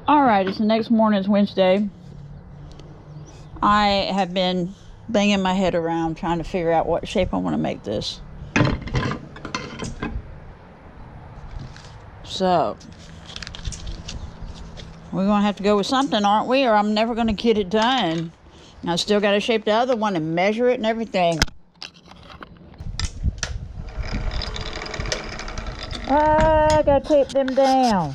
Alright, it's the next morning, it's Wednesday. I have been banging my head around trying to figure out what shape I want to make this. So, we're going to have to go with something, aren't we? Or I'm never going to get it done. And I still got to shape the other one and measure it and everything. I got to tape them down.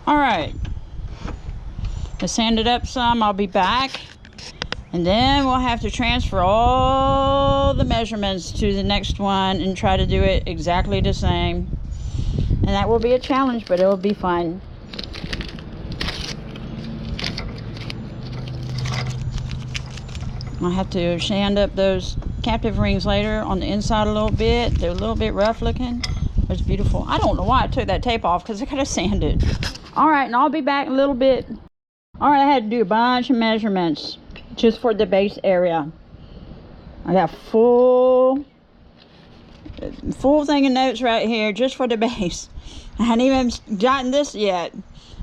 Alright, to sand it up some, I'll be back, and then we'll have to transfer all the measurements to the next one and try to do it exactly the same. And that will be a challenge, but it'll be fun. I'll have to sand up those captive rings later on the inside a little bit. They're a little bit rough looking. It's beautiful. I don't know why I took that tape off because I gotta sand it. Alright, and I'll be back in a little bit. Alright, I had to do a bunch of measurements just for the base area. I got full thing of notes right here just for the base. I hadn't even gotten this yet.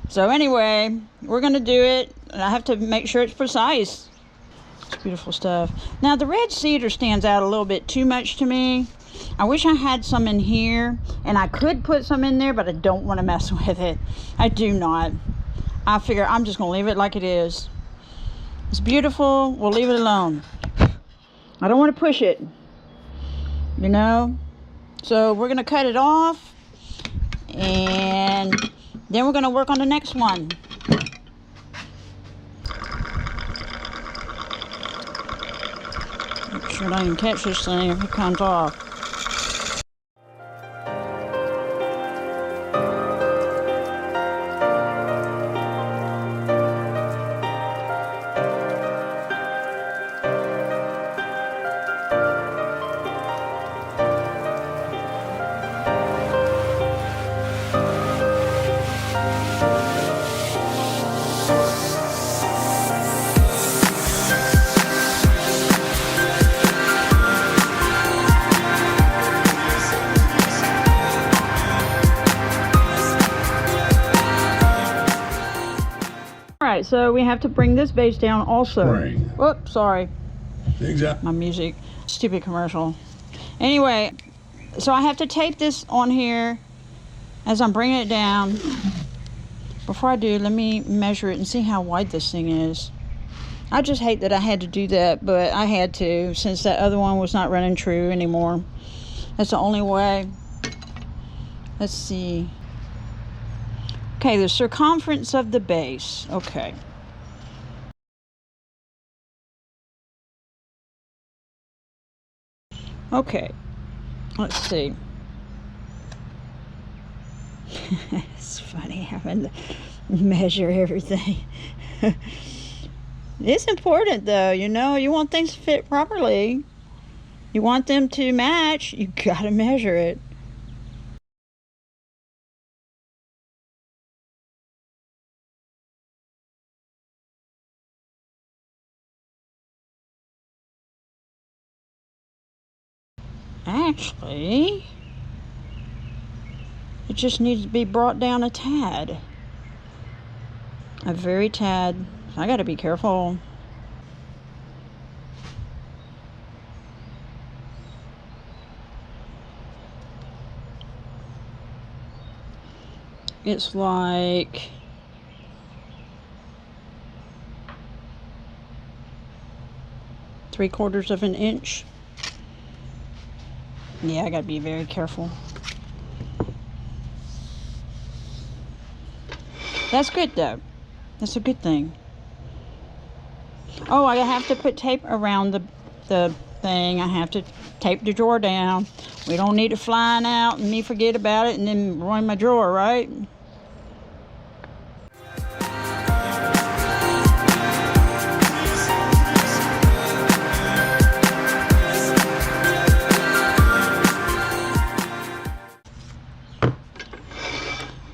So anyway, we're gonna do it, and I have to make sure it's precise. It's beautiful stuff. Now the red cedar stands out a little bit too much to me. I wish I had some in here, and I could put some in there, but I don't want to mess with it. I do not. I figure I'm just going to leave it like it is. It's beautiful. We'll leave it alone. I don't want to push it, you know. So we're going to cut it off, and then we're going to work on the next one. Make sure I can catch this thing if it comes off. Alright, so we have to bring this bass down also. Right. Whoops, sorry. Exactly. My music. Stupid commercial. Anyway, so I have to tape this on here as I'm bringing it down. Before I do, let me measure it and see how wide this thing is. I just hate that I had to do that, but I had to since that other one was not running true anymore. That's the only way. Let's see. Okay, the circumference of the base. Okay. Okay. Let's see. It's funny having to measure everything. It's important though, you know, you want things to fit properly. You want them to match, you gotta measure it. Actually, it just needs to be brought down a tad. A very tad. I gotta be careful. It's like three-quarters of an inch. Yeah, I gotta be very careful. That's good though. That's a good thing. Oh, I have to put tape around the thing. I have to tape the drawer down. We don't need it flying out and me forget about it and then ruin my drawer, right?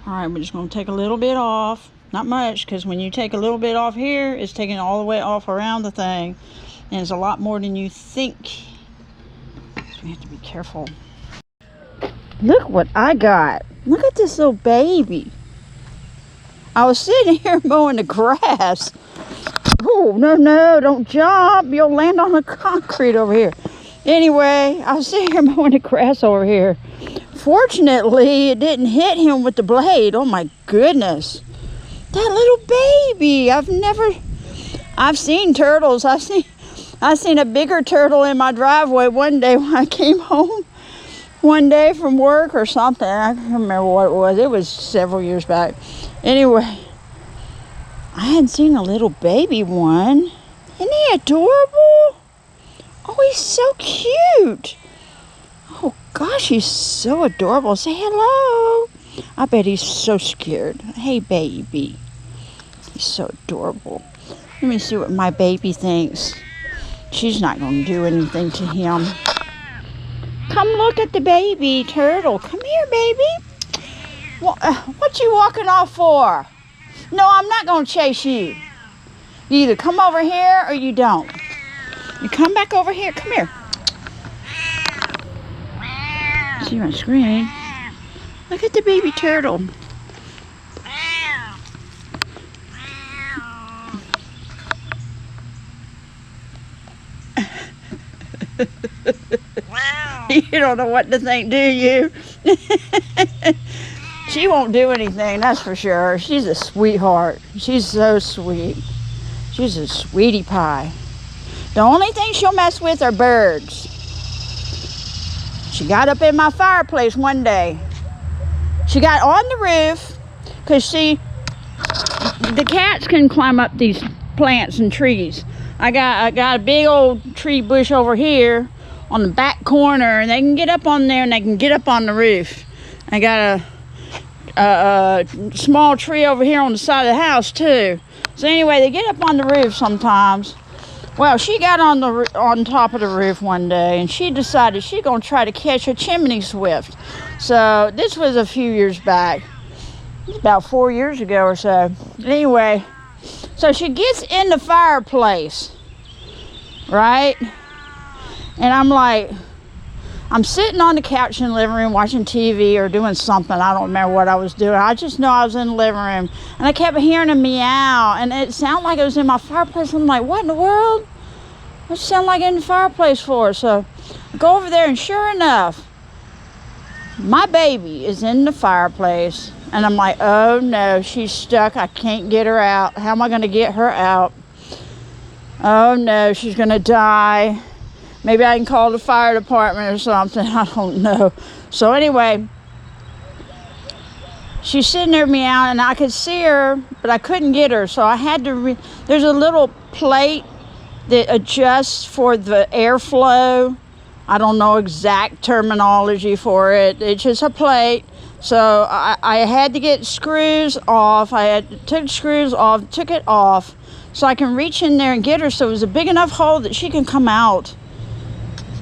Alright, we're just going to take a little bit off. Not much, because when you take a little bit off here, it's taking all the way off around the thing. And it's a lot more than you think. So we have to be careful. Look what I got. Look at this little baby. I was sitting here mowing the grass. Oh, no, don't jump. You'll land on the concrete over here. Anyway, I was sitting here mowing the grass over here. Fortunately, it didn't hit him with the blade. Oh my goodness. That little baby. I've seen turtles. I seen a bigger turtle in my driveway one day when I came home one day from work or something. I can't remember what it was. It was several years back. Anyway, I hadn't seen a little baby one. Isn't he adorable? Oh, he's so cute. Oh gosh, he's so adorable. Say hello. I bet he's so scared. Hey, baby. He's so adorable. Let me see what my baby thinks. She's not going to do anything to him. Come look at the baby turtle. Come here, baby. What you walking off for? No, I'm not going to chase you. You either come over here or you don't. You come back over here. Come here. See my screen? Look at the baby turtle. You don't know what to think, do you? She won't do anything, that's for sure. She's a sweetheart. She's so sweet. She's a sweetie pie. The only thing she'll mess with are birds. She got up in my fireplace one day. She got on the roof, because see, the cats can climb up these plants and trees. I got a big old tree bush over here on the back corner, and they can get up on there and they can get up on the roof. I got a small tree over here on the side of the house too. So anyway, they get up on the roof sometimes. Well, she got on top of the roof one day, and she decided she's gonna try to catch a chimney swift. So this was a few years back. It was about 4 years ago or so. Anyway, so she gets in the fireplace, right? And I'm sitting on the couch in the living room watching TV or doing something. I don't remember what I was doing. I just know I was in the living room. And I kept hearing a meow. And it sounded like it was in my fireplace. I'm like, what in the world? What's it sound like in the fireplace for? So I go over there, and sure enough, my baby is in the fireplace. And I'm like, oh no, she's stuck. I can't get her out. How am I going to get her out? Oh no, she's going to die. Maybe I can call the fire department or something. I don't know. So anyway, she's sitting there meowing, and I could see her, but I couldn't get her. So I had to, there's a little plate that adjusts for the airflow. I don't know exact terminology for it. It's just a plate. So I had to get screws off. Took screws off, took it off, so I can reach in there and get her. So it was a big enough hole that she can come out.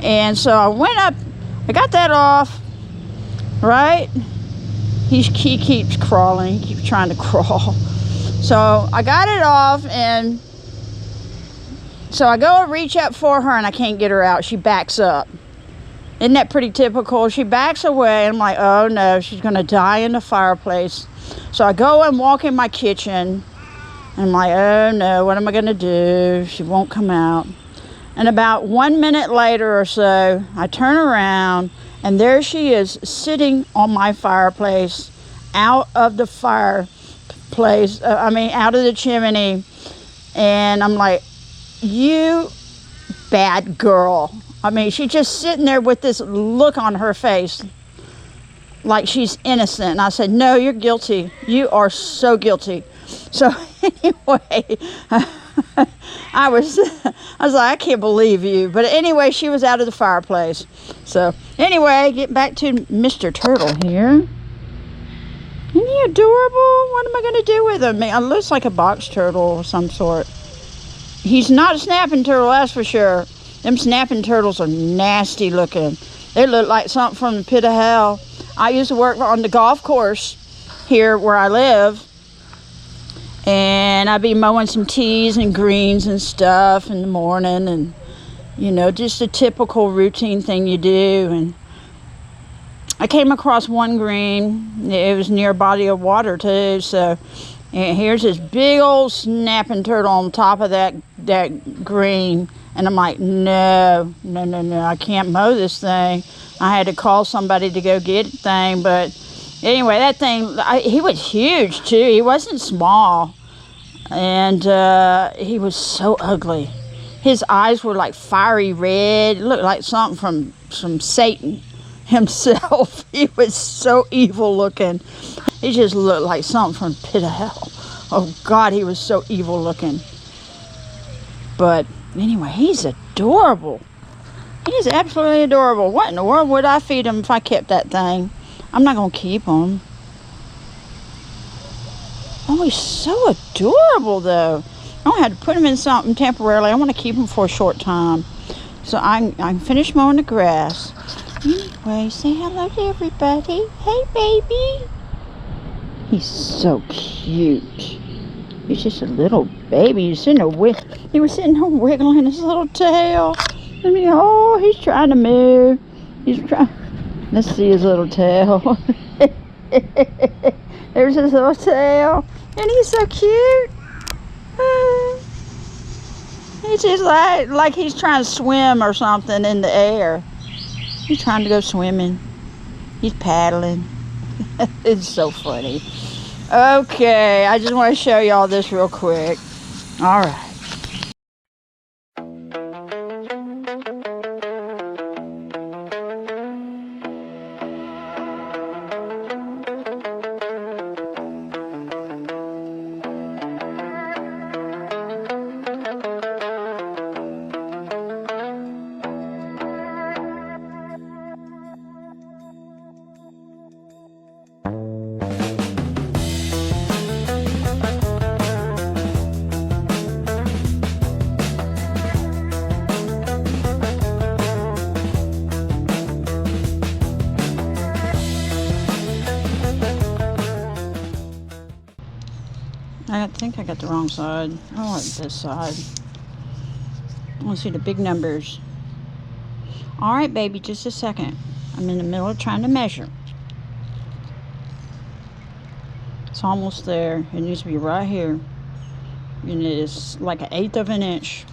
And so I went up, I got that off, right? He keeps crawling, he keeps trying to crawl. So I got it off, and so I go and reach up for her, and I can't get her out. She backs up. Isn't that pretty typical? She backs away, and I'm like, oh no, she's gonna die in the fireplace. So I go and walk in my kitchen, and I'm like, oh no, what am I gonna do? She won't come out. And about 1 minute later or so, I turn around, and there she is sitting on my fireplace, out of the fireplace, out of the chimney. And I'm like, you bad girl. She's just sitting there with this look on her face, like she's innocent. And I said, no, you're guilty. You are so guilty. So anyway, I was like, I can't believe you. But anyway, she was out of the fireplace. So anyway, get back to Mr. Turtle here. Isn't he adorable? What am I going to do with him? It looks like a box turtle of some sort. He's not a snapping turtle, that's for sure. Them snapping turtles are nasty looking. They look like something from the pit of hell. I used to work on the golf course here where I live. And I'd be mowing some tees and greens and stuff in the morning, and just a typical routine thing you do. And I came across one green. It was near a body of water too. So, and here's this big old snapping turtle on top of that green. And I'm like, no, I can't mow this thing. I had to call somebody to go get the thing, but anyway, that thing, he was huge too. He wasn't small. And he was so ugly. His eyes were like fiery red. It looked like something from Satan himself. He was so evil looking. He just looked like something from the pit of hell. Oh God, he was so evil looking. But anyway, he's adorable. He's absolutely adorable. What in the world would I feed him if I kept that thing? I'm not going to keep him. Oh, he's so adorable, though. I don't have to put him in something temporarily. I want to keep him for a short time. So I'm finished mowing the grass. Anyway, say hello to everybody. Hey, baby. He's so cute. He's just a little baby. He was sitting there wiggling his little tail. Oh, he's trying to move. Let's see his little tail. There's his little tail. And he's so cute. He's just like he's trying to swim or something in the air. He's trying to go swimming. He's paddling. It's so funny. Okay, I just want to show you all this real quick. All right. I think I got the wrong side. I want this side. I want to see the big numbers. All right, baby, just a second. I'm in the middle of trying to measure. It's almost there. It needs to be right here. And it is like 1/8 of an inch.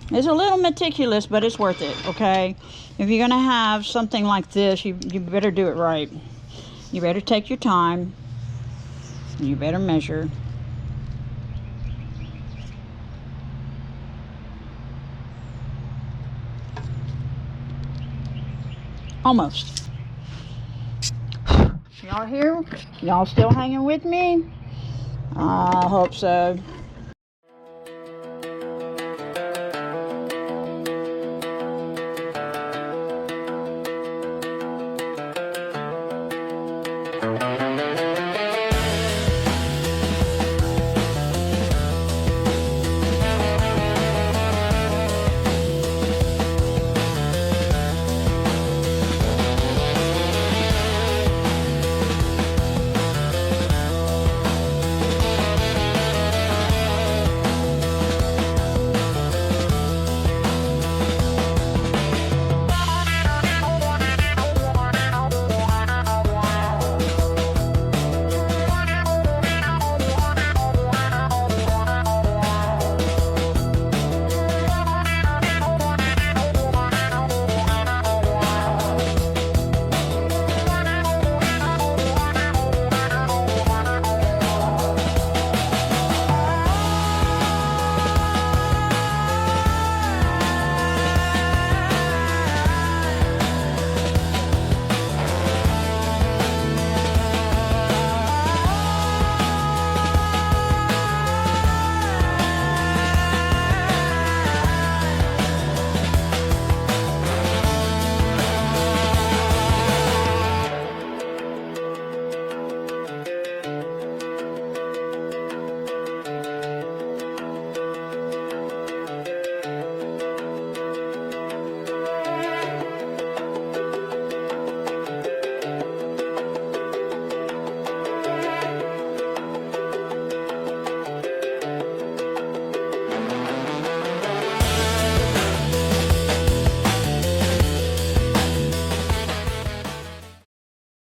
It's a little meticulous, but it's worth it, okay? If you're gonna have something like this, you better do it right. You better take your time. You better measure. Almost. Y'all here? Y'all still hanging with me? I hope so.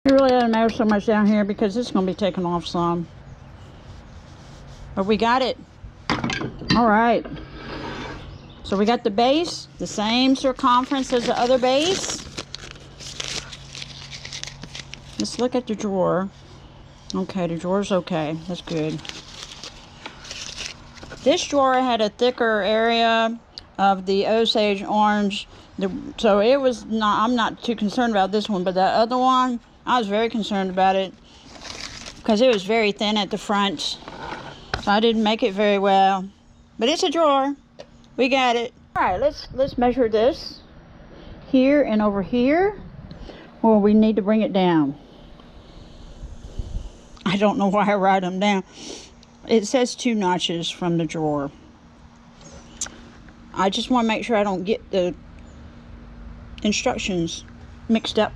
It really doesn't matter so much down here because it's going to be taken off some. But we got it. All right. So we got the base, the same circumference as the other base. Let's look at the drawer. Okay, the drawer's okay. That's good. This drawer had a thicker area of the Osage orange. So it was not, I'm not too concerned about this one, but that other one, I was very concerned about it because it was very thin at the front. So I didn't make it very well. But it's a drawer. We got it. All right, let's measure this here and over here. Well, we need to bring it down. I don't know why I write them down. It says 2 notches from the drawer. I just want to make sure I don't get the instructions mixed up.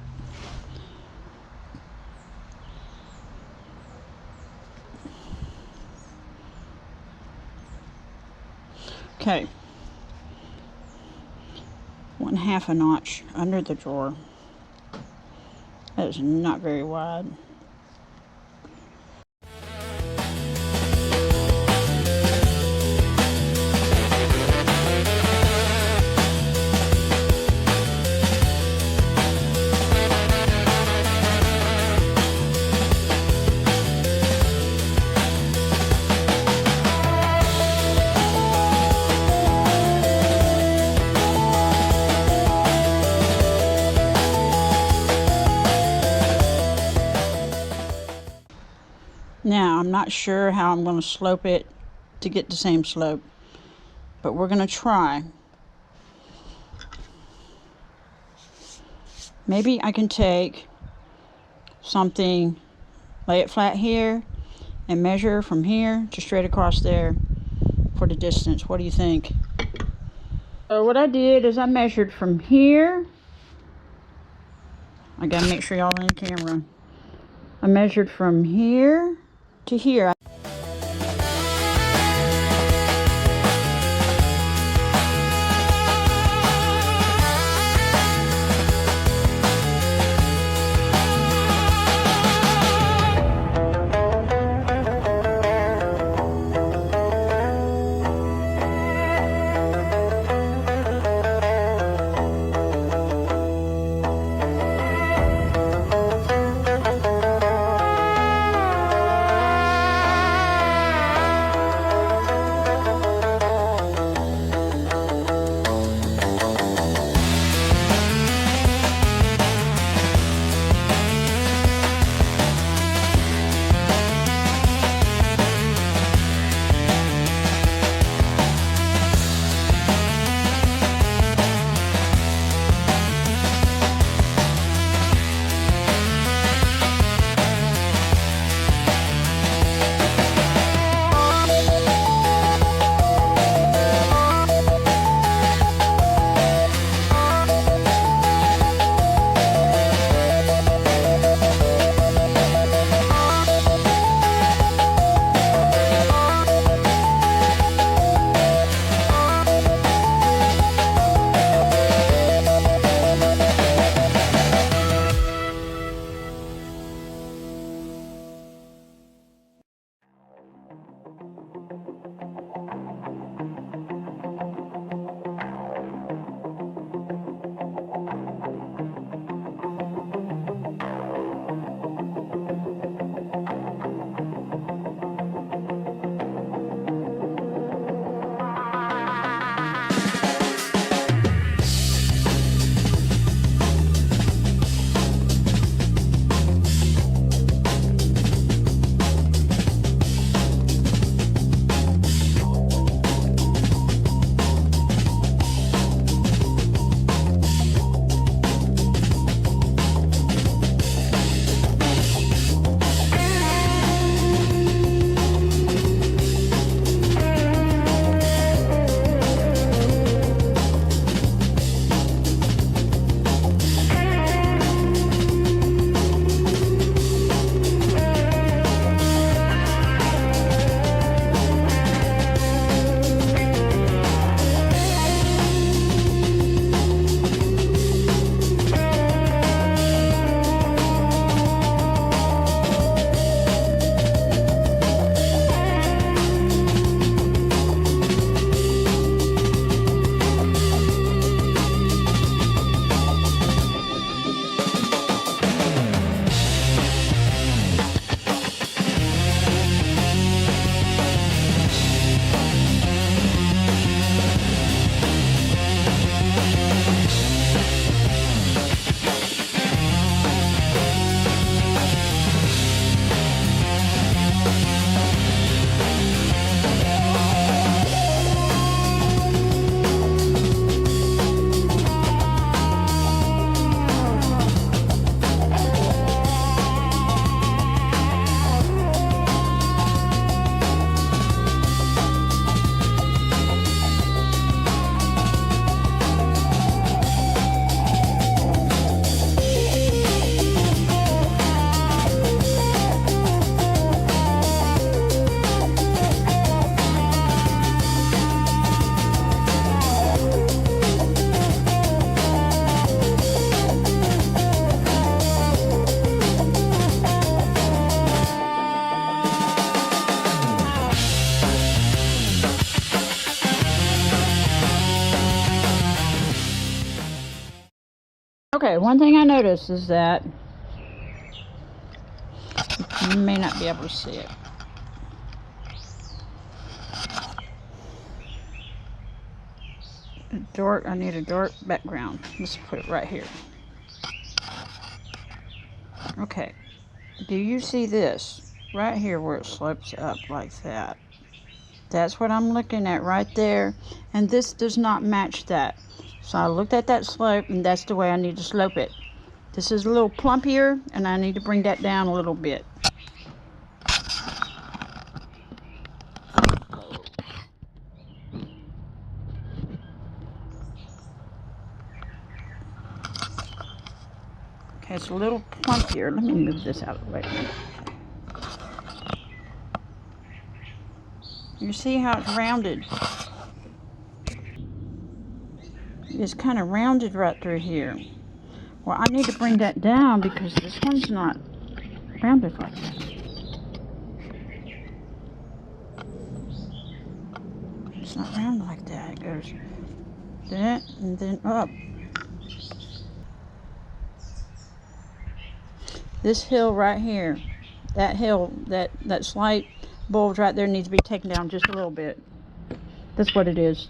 Okay. 1/2 a notch under the drawer. That is not very wide. not sure how I'm going to slope it to get the same slope, but we're going to try. Maybe I can take something, lay it flat here, and measure from here to straight across there for the distance. What do you think? So what I did is I measured from here. I gotta make sure y'all in the camera. I measured from here to here. Okay, one thing I noticed is that you may not be able to see it. I need a dark background. Let's put it right here. Okay, do you see this? right here where it slopes up like that. That's what I'm looking at right there, and this does not match that. So I looked at that slope, and that's the way I need to slope it. This is a little plumpier, and I need to bring that down a little bit. Okay, it's a little plumpier. Let me move this out of the way. You see how it's rounded? It's kind of rounded right through here. Well, I need to bring that down because this one's not rounded like this. It's not round like that. It goes that and then up. This hill right here, that hill, that slight bulge right there needs to be taken down just a little bit. That's what it is.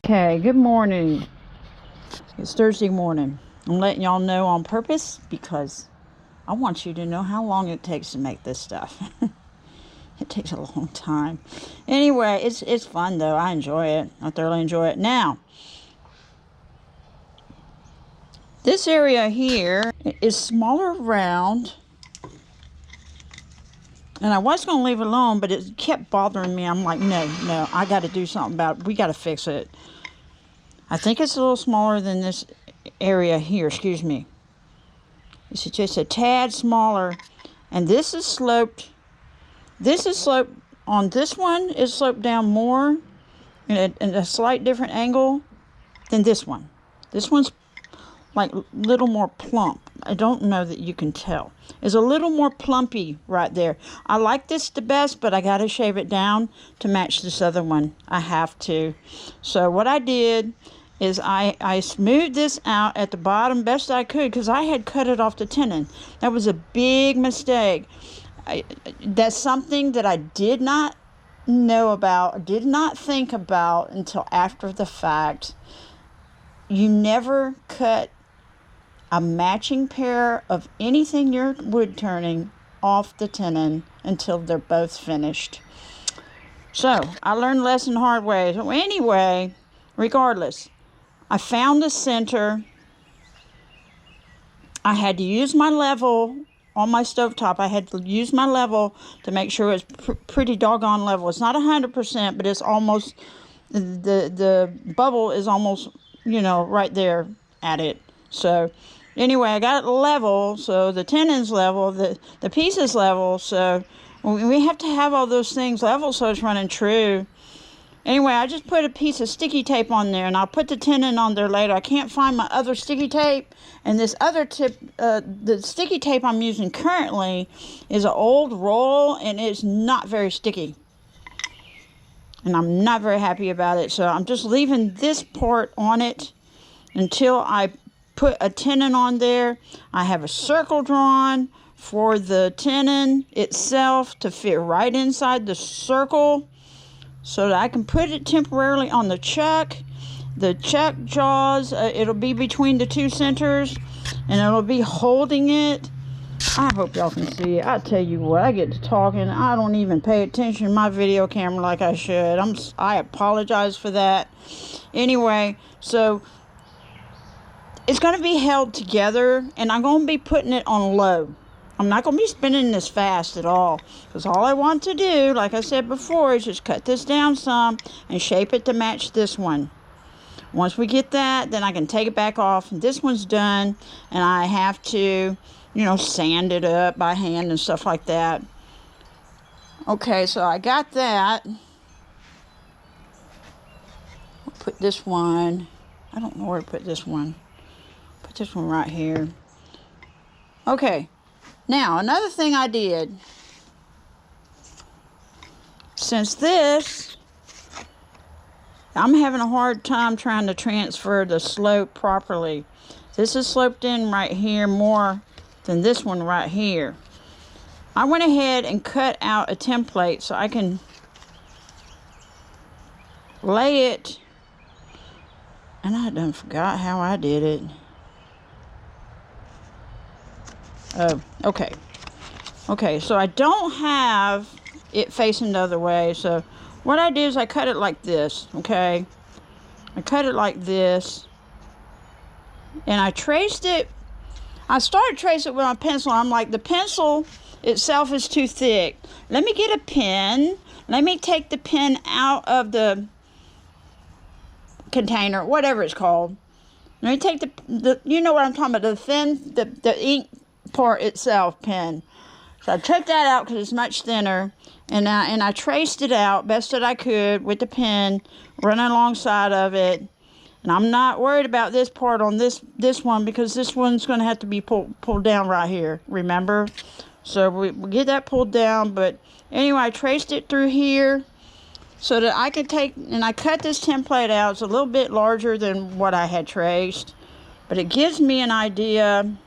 Okay, good morning. It's Thursday morning. I'm letting y'all know on purpose because I want you to know how long it takes to make this stuff. It takes a long time. Anyway, it's fun though. I enjoy it. I thoroughly enjoy it. Now, this area here is smaller round. And I was going to leave it alone, but it kept bothering me. I'm like, no, I got to do something about it. We got to fix it. I think it's a little smaller than this area here. Excuse me. It's just a tad smaller. And this is sloped. This is sloped. On this one, it's sloped down more in a slight different angle than this one. This one's like a little more plump. I don't know that you can tell. It's a little more plumpy right there. I like this the best, but I got to shave it down to match this other one. I have to. So what I did is I smoothed this out at the bottom best I could because I had cut it off the tenon. That was a big mistake. That's something that I did not know about, did not think about until after the fact. You never cut a matching pair of anything you're wood turning off the tenon until they're both finished. So I learned the lesson the hard way. So anyway, regardless, I found the center. I had to use my level on my stovetop. I had to use my level to make sure it's pretty doggone level. It's not 100%, but it's almost, the bubble is almost, right there at it. So anyway, I got it level, so the tenon's level, the piece is level, so we have to have all those things level so it's running true. Anyway, I just put a piece of sticky tape on there, and I'll put the tenon on there later. I can't find my other sticky tape, and this other the sticky tape I'm using currently is an old roll, and it's not very sticky. And I'm not very happy about it, so I'm just leaving this part on it until I put a tenon on there. I have a circle drawn for the tenon itself to fit right inside the circle so that I can put it temporarily on the chuck. The chuck jaws, it'll be between the two centers and it'll be holding it. I hope y'all can see it. I tell you what, I get to talking. I don't even pay attention to my video camera like I should. I apologize for that. Anyway, so it's going to be held together, and I'm going to be putting it on low. I'm not going to be spinning this fast at all, because all I want to do, like I said before, is just cut this down some and shape it to match this one. Once we get that, then I can take it back off, and this one's done, and I have to, you know, sand it up by hand and stuff like that. Okay, so I got that. I'll put this one, I don't know where to put this one. Put this one right here. Okay, now another thing I did, since this, I'm having a hard time trying to transfer the slope properly. This is sloped in right here more than this one right here. I went ahead and cut out a template so I can lay it, and I done forgot how I did it. Oh, okay. Okay, so I don't have it facing the other way, so what I did is I cut it like this, okay? I cut it like this, and I traced it. I started tracing it with my pencil. I'm like, the pencil itself is too thick. Let me get a pen. Let me take the pen out of the container, whatever it's called. Let me take the you know what I'm talking about, the ink part itself pen. So I took that out because it's much thinner, and I traced it out best that I could with the pen running alongside of it. And I'm not worried about this part on this one, because this one's going to have to be pulled down right here, remember? So we get that pulled down. But anyway, I traced it through here so that I could take, and I cut this template out. It's a little bit larger than what I had traced, but it gives me an idea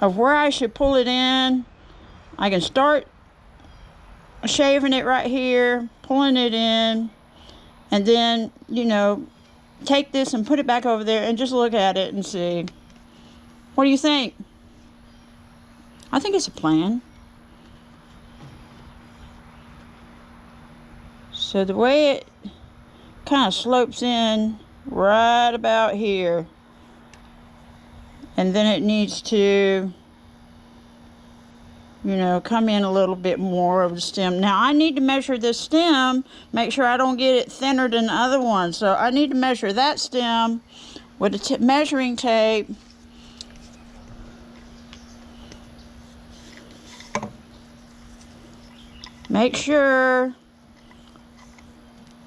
of where I should pull it in. I can start shaving it right here, pulling it in, and then, you know, take this and put it back over there and just look at it and see. What do you think? I think it's a plan. So the way it kind of slopes in right about here, and then it needs to, you know, come in a little bit more of the stem. Now I need to measure this stem, make sure I don't get it thinner than the other one. So I need to measure that stem with a measuring tape. Make sure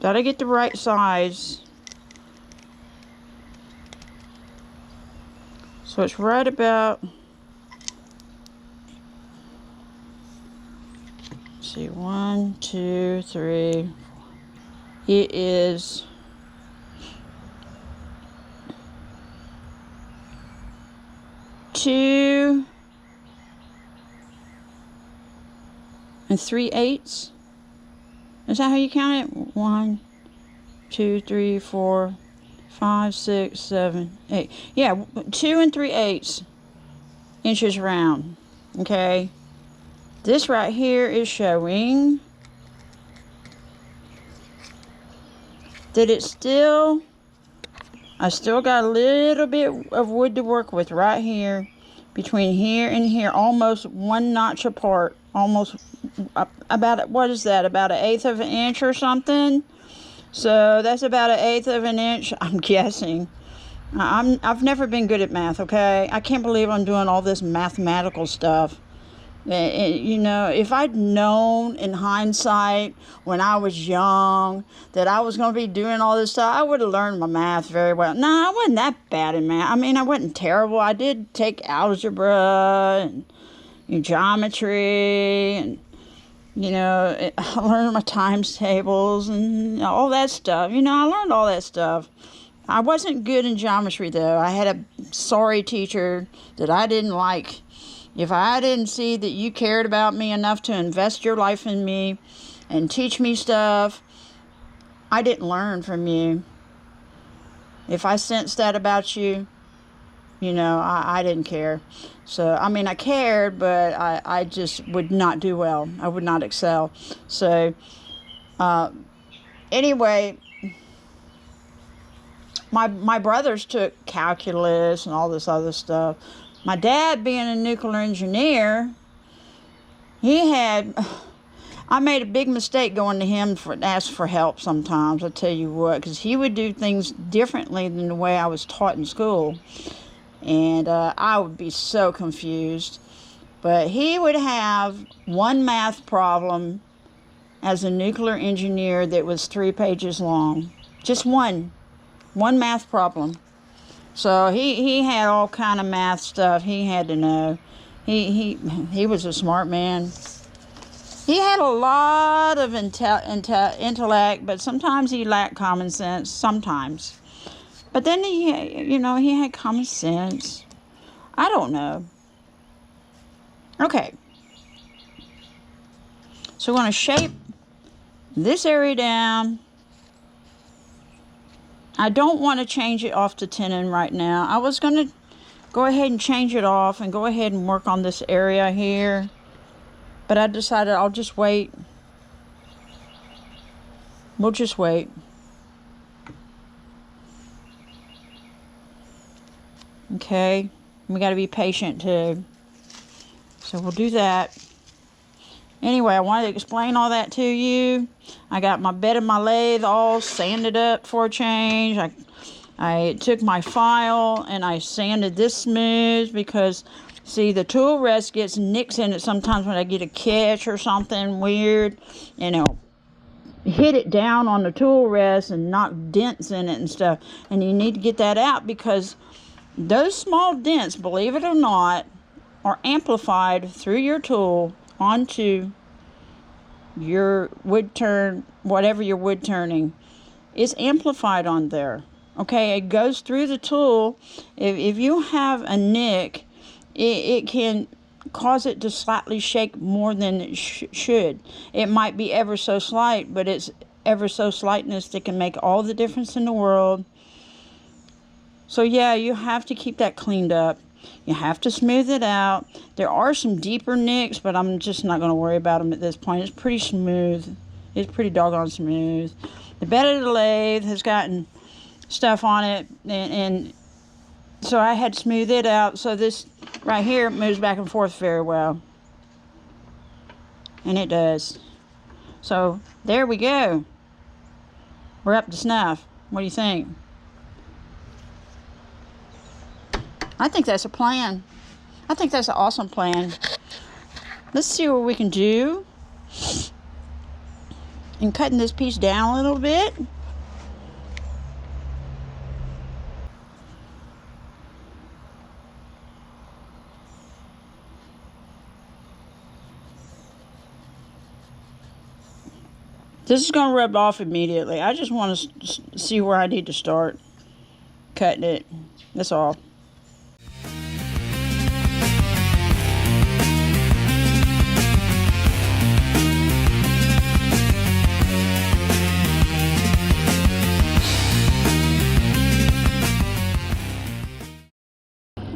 that I get the right size. So it's right about, let's see, 1, 2, 3. It is 2 3/8. Is that how you count it? 1, 2, 3, 4, 5, 6, 7, 8. Yeah, 2 3/8 inches round. Okay. This right here is showing that it's still, I still got a little bit of wood to work with right here, between here and here, almost 1 notch apart, almost about, what is that, about 1/8 of an inch or something? So that's about 1/8 of an inch, I'm guessing. I've never been good at math, okay? I can't believe I'm doing all this mathematical stuff. You know, if I'd known in hindsight when I was young that I was going to be doing all this stuff, I would have learned my math very well. No, I wasn't that bad in math. I mean, I wasn't terrible. I did take algebra and geometry, and, you know, I learned my times tables and all that stuff. You know, I learned all that stuff. I wasn't good in geometry, though. I had a sorry teacher that I didn't like. If I didn't see that you cared about me enough to invest your life in me and teach me stuff, I didn't learn from you. If I sensed that about you, you know, I didn't care. So, I mean, I cared, but I just would not do well. I would not excel. So, anyway, my brothers took calculus and all this other stuff. My dad, being a nuclear engineer, I made a big mistake going to him to ask for help sometimes, I'll tell you what, because he would do things differently than the way I was taught in school. And I would be so confused. But he would have one math problem as a nuclear engineer that was 3 pages long. Just one math problem. So he had all kind of math stuff he had to know. He was a smart man. He had a lot of intellect, but sometimes he lacked common sense. Sometimes. But then he had common sense. I don't know. Okay. So we're going to shape this area down. I don't want to change it off to tenon right now. I was going to go ahead and change it off and go ahead and work on this area here. But I decided I'll just wait. We'll just wait. Okay. We got to be patient too. So we'll do that. Anyway, I wanted to explain all that to you. I got my bed and my lathe all sanded up for a change. I took my file and I sanded this smooth because, see, the tool rest gets nicks in it sometimes when I get a catch or something weird. You know, hit it down on the tool rest and knock dents in it and stuff. And you need to get that out because those small dents, believe it or not, are amplified through your tool onto your wood turn, whatever you're wood turning, is amplified on there. Okay, it goes through the tool. If you have a nick, it can cause it to slightly shake more than it should. It might be ever so slight, but it's ever so slightness that can make all the difference in the world. So yeah, you have to keep that cleaned up. You have to smooth it out. There are some deeper nicks, but I'm just not going to worry about them at this point. It's pretty smooth. It's pretty doggone smooth. The bed of the lathe has gotten stuff on it, and so I had to smooth it out. So this right here moves back and forth very well. And it does. So there we go. We're up to snuff. What do you think? I think that's a plan. I think that's an awesome plan. Let's see what we can do. And cutting this piece down a little bit. This is going to rub off immediately. I just want to see where I need to start cutting it. That's all.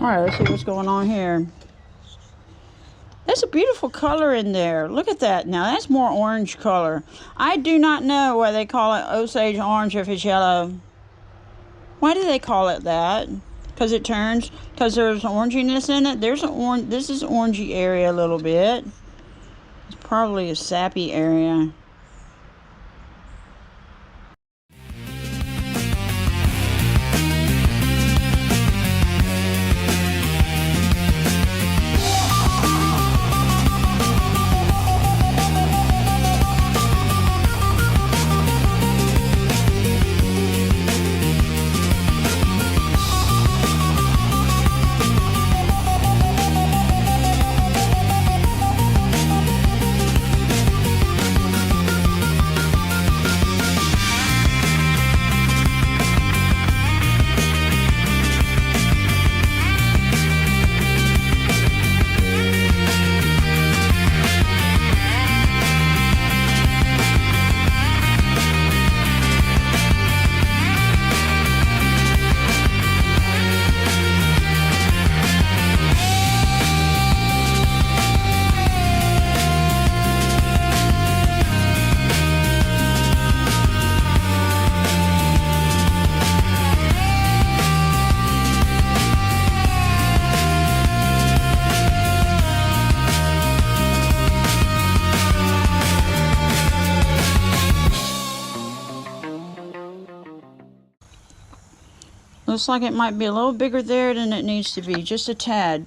All right, let's see what's going on here. There's a beautiful color in there. Look at that. Now, that's more orange color. I do not know why they call it Osage orange if it's yellow. Why do they call it that? Because it turns? Because there's oranginess in it? There's an this is orangey area a little bit. It's probably a sappy area. Looks like it might be a little bigger there than it needs to be, just a tad.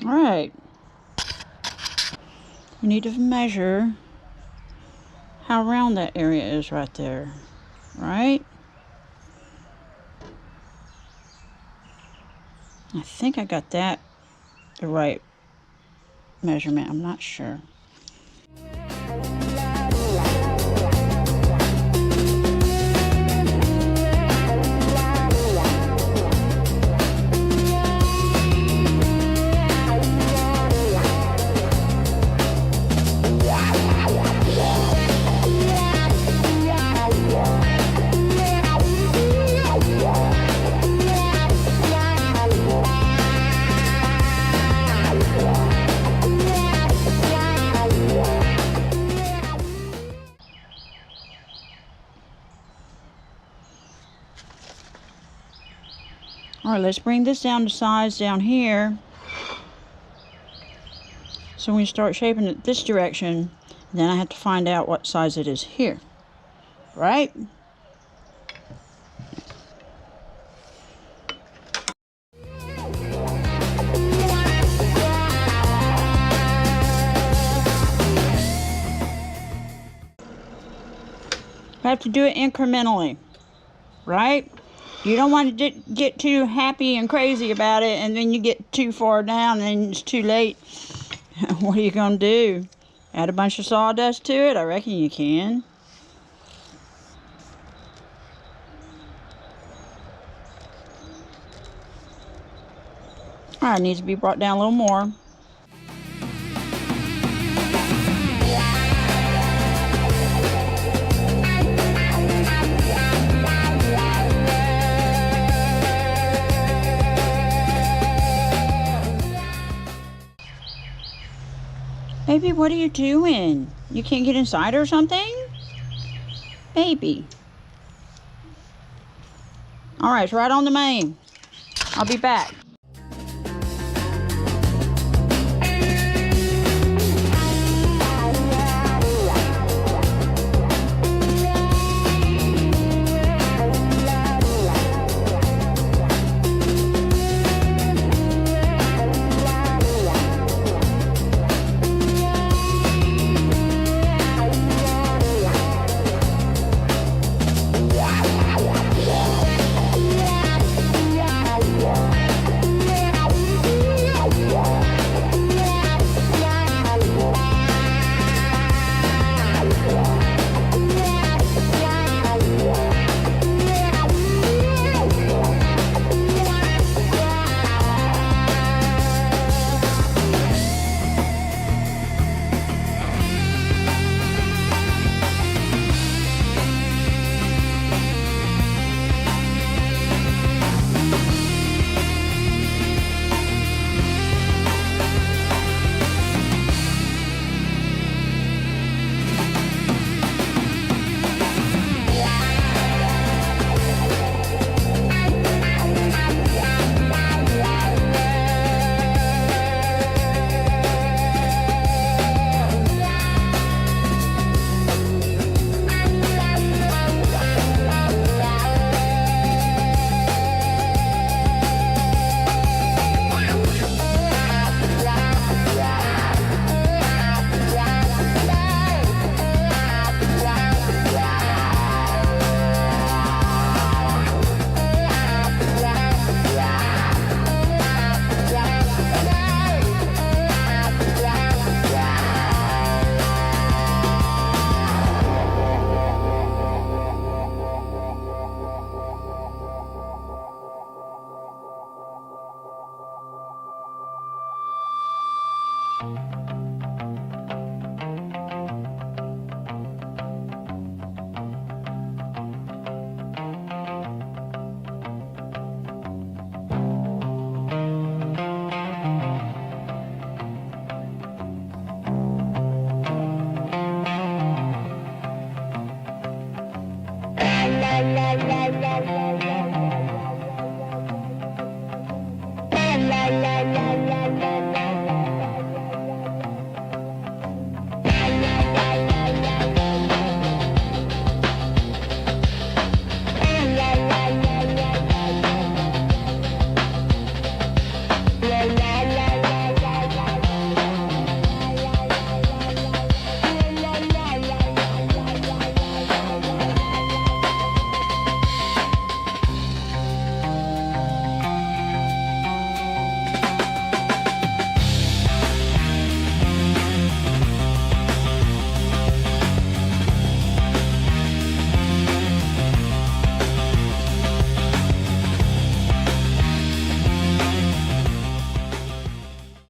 Alright, we need to measure how round that area is right there, right? I think I got that the right measurement, I'm not sure. All right, let's bring this down to size down here. So when you start shaping it this direction, then I have to find out what size it is here, right? I have to do it incrementally, right? You don't want to get too happy and crazy about it, and then you get too far down and it's too late. What are you going to do? Add a bunch of sawdust to it? I reckon you can. Alright, it needs to be brought down a little more. Baby, what are you doing? You can't get inside or something? Baby. Alright, it's right on the main. I'll be back.